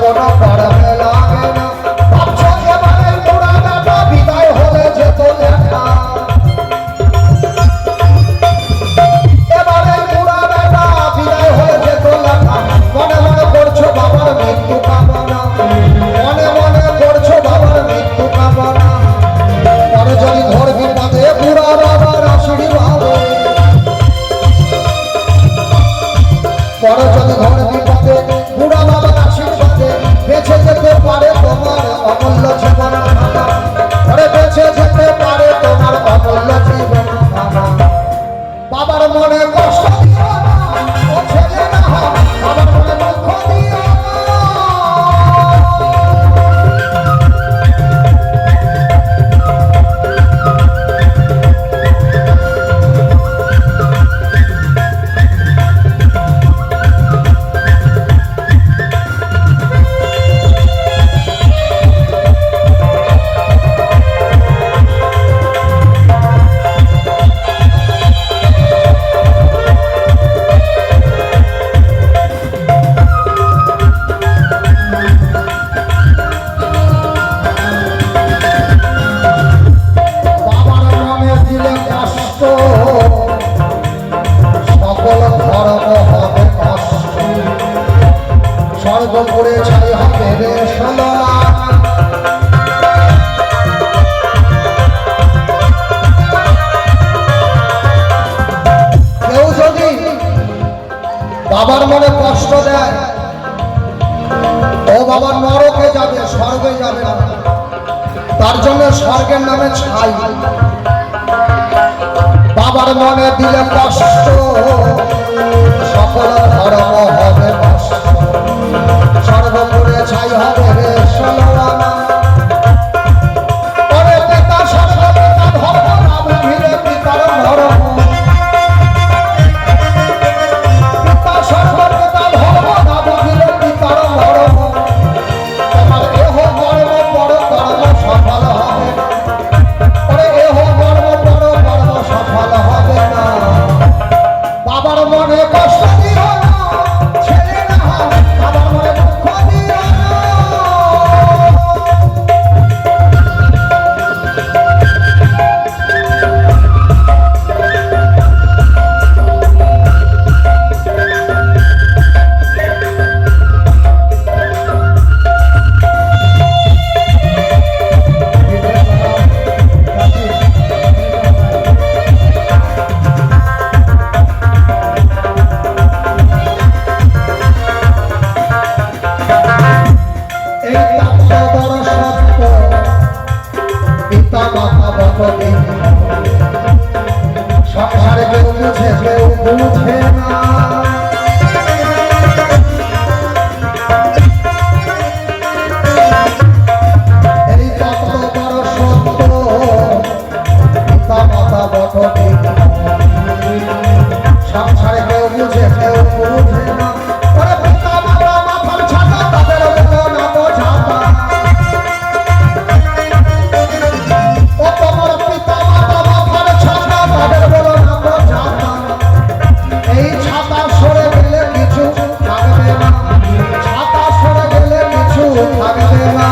কোনো পড়বে লাগে না ভাবছো এবারে বুড়া বেটা বিদায় হলে যেত লেখা এবারে বুড়া বেটা বিদায় হলে যেত লেখা মনে মনে করছো বাবার মৃত্যু কামনা মনে মনে করছো বাবার মৃত্যু কামনা পরে যদি ঘর বিপদে বুড়া বাবার আশীর্বাদ পরে যদি ঘর বিপদে বুড়া বাবার আশীর্বাদে বেঁচে যেতে পারে তোমার অমূল্য জীবন পরে বেঁচে যেতে পারে তোমার অমূল্য জীবন বাবার মনে কষ্ট দিও না ও ছেলে না বাবার মনে দুঃখ দিও স্বর্গ করে ছাই হবে রে সোনা কেউ যদি বাবার মনে কষ্ট দেয় ও বাবার নরকে যাবে স্বর্গে যাবে না তার জন্য স্বর্গের নামে ছাই বাবার মনে দিলে কষ্ট সকল ধর্ম হবে নষ্ট স্বর্গ করে ছাই হবে রে সোনা ওরে পিতা স্বর্গ পিতা ধর্ম না বুঝিলে পিতার ধর্ম পিতা স্বর্গ পিতা ধর্ম না বুঝিলে পিতার ধর্ম তোমার এহ কর্ম বড় কর্ম সফল হবে ওরে এহ কর্ম বড় কর্ম সফল হবে না বাবার মনে কষ্ট দিও না ছেলে না বাবার মনে দুঃখ দিও না সংসারে কেউ বুঝে কেউ বুঝে না এই তত্ত্ব বড় সত্য পিতা মাতা বটে সংসারে কেউ বুঝে কেউ বুঝে না ওরে পিতা মাতা মাথার ছাতা তাদের বলো না বোঝাতা ও তোমার পিতা মাতা মাথার ছাতা তাদের বলো না বোঝাতা এই ছাতা সরে গেলে কিছু থাকবে না ছাতা সরে গেলে কিছু থাকবে না